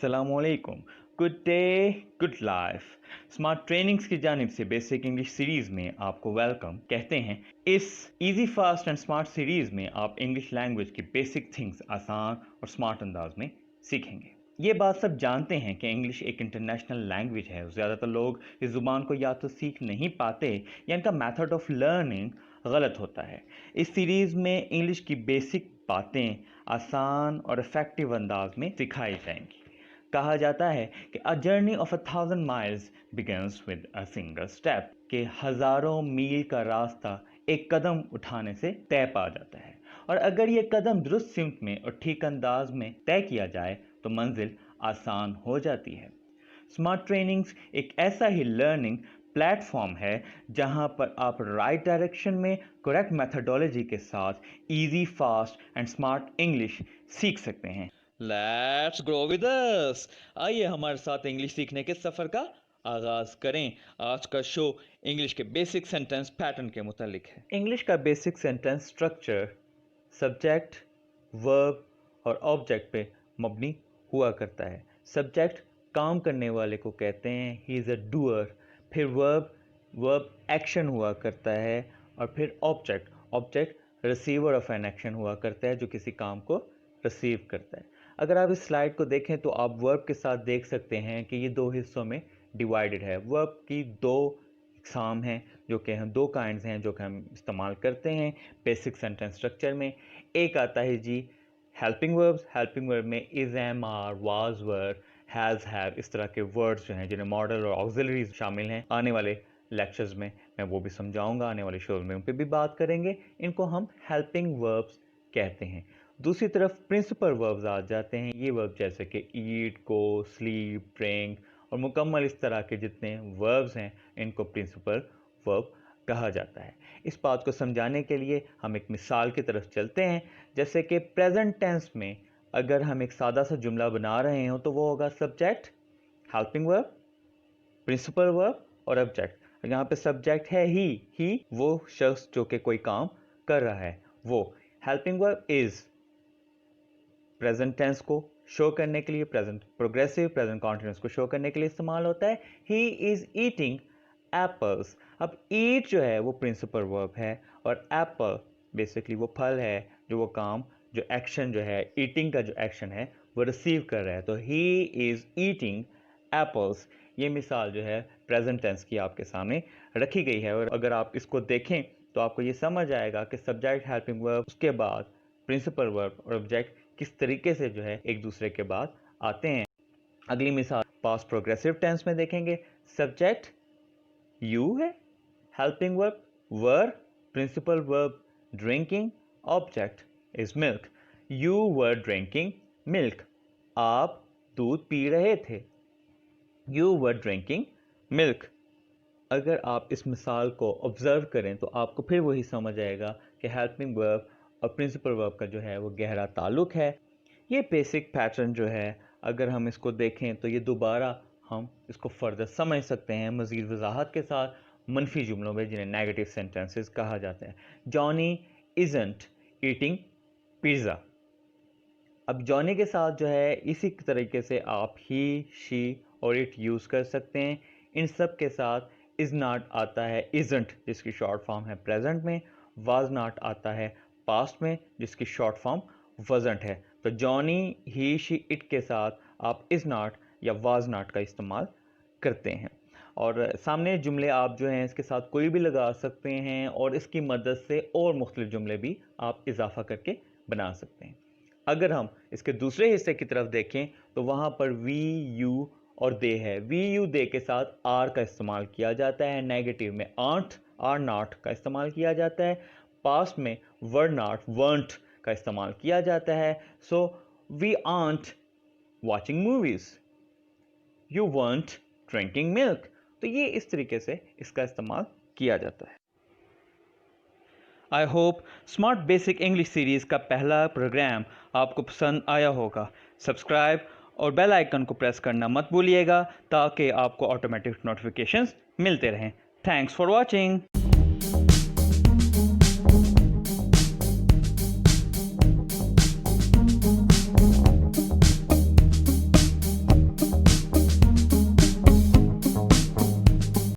अस्सलामुअलैकुम। Good day, good life. Smart trainings की जानिब से बेसिक इंग्लिश सीरीज़ में आपको वेलकम कहते हैं। इस easy fast and smart series में आप इंग्लिश लैंग्वेज की बेसिक थिंग्स आसान और स्मार्ट अंदाज में सीखेंगे। ये बात सब जानते हैं कि इंग्लिश एक इंटरनेशनल लैंग्वेज है। ज़्यादातर लोग इस ज़ुबान को या तो सीख नहीं पाते या इनका मेथड ऑफ लर्निंग गलत होता है। इस सीरीज़ में इंग्लिश की बेसिक बातें आसान और इफ़ेक्टिव अंदाज में सिखाई जाएंगी। कहा जाता है कि a journey of 1000 miles begins with a single step, कि हज़ारों मील का रास्ता एक कदम उठाने से तय पा जाता है, और अगर ये कदम दुरुस्त सिमत में और ठीक अंदाज में तय किया जाए तो मंजिल आसान हो जाती है। स्मार्ट ट्रेनिंग्स एक ऐसा ही लर्निंग प्लेटफॉर्म है जहां पर आप राइट डायरेक्शन में करेक्ट मेथडोलॉजी के साथ easy, fast and smart English सीख सकते हैं। Let's grow with us. आइए हमारे साथ इंग्लिश सीखने के सफ़र का आगाज़ करें। आज का शो इंग्लिश के बेसिक सेंटेंस पैटर्न के मुतालिक है। इंग्लिश का basic sentence structure subject, verb और ऑब्जेक्ट पे मबनी हुआ करता है। सब्जेक्ट काम करने वाले को कहते हैं, ही इज़ अ डूअर। फिर वर्ब एक्शन हुआ करता है, और फिर object receiver of an action हुआ करता है, जो किसी काम को रिसीव करता है। अगर आप इस स्लाइड को देखें तो आप वर्ब के साथ देख सकते हैं कि ये दो हिस्सों में डिवाइडेड है। वर्ब की दो इकसाम हैं, जो कि हम दो काइंड्स हैं जो कि हम इस्तेमाल करते हैं बेसिक सेंटेंस स्ट्रक्चर में। एक आता है जी हेल्पिंग वर्ब्स। हेल्पिंग वर्ब में is, am, are, was, were, has, have, इस तरह के वर्ड्स जो हैं जिन्हें मॉडल और ऑक्सिलरीज शामिल हैं। आने वाले लेक्चर्स में मैं वो भी समझाऊंगा, आने वाले शोज में उन पर भी बात करेंगे। इनको हम हेल्पिंग वर्ब्स कहते हैं। दूसरी तरफ प्रिंसिपल वर्ब्स आ जाते हैं। ये वर्ब जैसे कि ईट, गो, स्लीप, ड्रिंक और मुकम्मल इस तरह के जितने वर्ब्स हैं इनको प्रिंसिपल वर्ब कहा जाता है। इस बात को समझाने के लिए हम एक मिसाल की तरफ चलते हैं। जैसे कि प्रेजेंट टेंस में अगर हम एक सादा सा जुमला बना रहे हो तो वो होगा subject, helping verb, principal verb और ऑब्जेक्ट। यहाँ पे सब्जेक्ट है ही वो शख्स जो कि कोई काम कर रहा है वो। Helping verb is present tense को शो करने के लिए, प्रेजेंट प्रोग्रेसिव, प्रेजेंट कॉन्टिन्यूस को शो करने के लिए इस्तेमाल होता है। He is eating apples. अब ईट जो है वो प्रिंसिपल वर्ब है, और एप्पल बेसिकली वो फल है जो वो काम, जो एक्शन जो है, ईटिंग का जो एक्शन है वो रिसीव कर रहा है। तो ही इज़ ईटिंग एप्पल्स। ये मिसाल जो है प्रेजेंट टेंस की आपके सामने रखी गई है, और अगर आप इसको देखें तो आपको ये समझ आएगा कि सब्जेक्ट, हेल्पिंग वर्ब, उसके बाद प्रिंसिपल वर्ब और ऑब्जेक्ट किस तरीके से जो है एक दूसरे के बाद आते हैं। अगली मिसाल पास्ट प्रोग्रेसिव टेंस में देखेंगे। सब्जेक्ट यू है, helping verb were, principal verb drinking, object is milk. You were drinking milk. आप दूध पी रहे थे। You were drinking milk. अगर आप इस मिसाल को ऑब्जर्व करें तो आपको फिर वही समझ आएगा कि हेल्पिंग वर्ब और प्रिंसिपल वर्ब का जो है वो गहरा ताल्लुक है। ये बेसिक पैटर्न जो है अगर हम इसको देखें तो ये दोबारा हम इसको फर्दर समझ सकते हैं मज़ीद वजाहत के साथ मनफी जुमलों में, जिन्हें नेगेटिव सेंटेंसेस कहा जाता है। Johnny isn't eating pizza. अब जॉनी के साथ जो है इसी तरीके से आप ही, शी और इट यूज़ कर सकते हैं। इन सब के साथ इज़ नॉट आता है इज़न्ट, जिसकी शॉर्ट फॉर्म है प्रेजेंट में। वाज नॉट आता है पास्ट में, जिसकी शॉर्ट फॉर्म वजंट है। तो जॉनी, ही, शी, इट के साथ आप इज़ नॉट या वाज नॉट का इस्तेमाल करते हैं। और सामने जुमले आप जो हैं इसके साथ कोई भी लगा सकते हैं, और इसकी मदद से और मुख्तलिफ जुमले भी आप इजाफा करके बना सकते हैं। अगर हम इसके दूसरे हिस्से की तरफ देखें तो वहाँ पर वी, यू और दे है। वी, यू, दे के साथ आर का इस्तेमाल किया जाता है। नेगेटिव में आंट, आर नॉट का इस्तेमाल किया जाता है। पास्ट में वर नॉट, वर्ंट का इस्तेमाल किया जाता है। So we aren't watching movies, you weren't drinking milk. तो ये इस तरीके से इसका इस्तेमाल किया जाता है। I hope smart basic English series का पहला प्रोग्राम आपको पसंद आया होगा। सब्सक्राइब और बेल आइकन को प्रेस करना मत भूलिएगा ताकि आपको ऑटोमेटिक नोटिफिकेशंस मिलते रहें। Thanks for watching.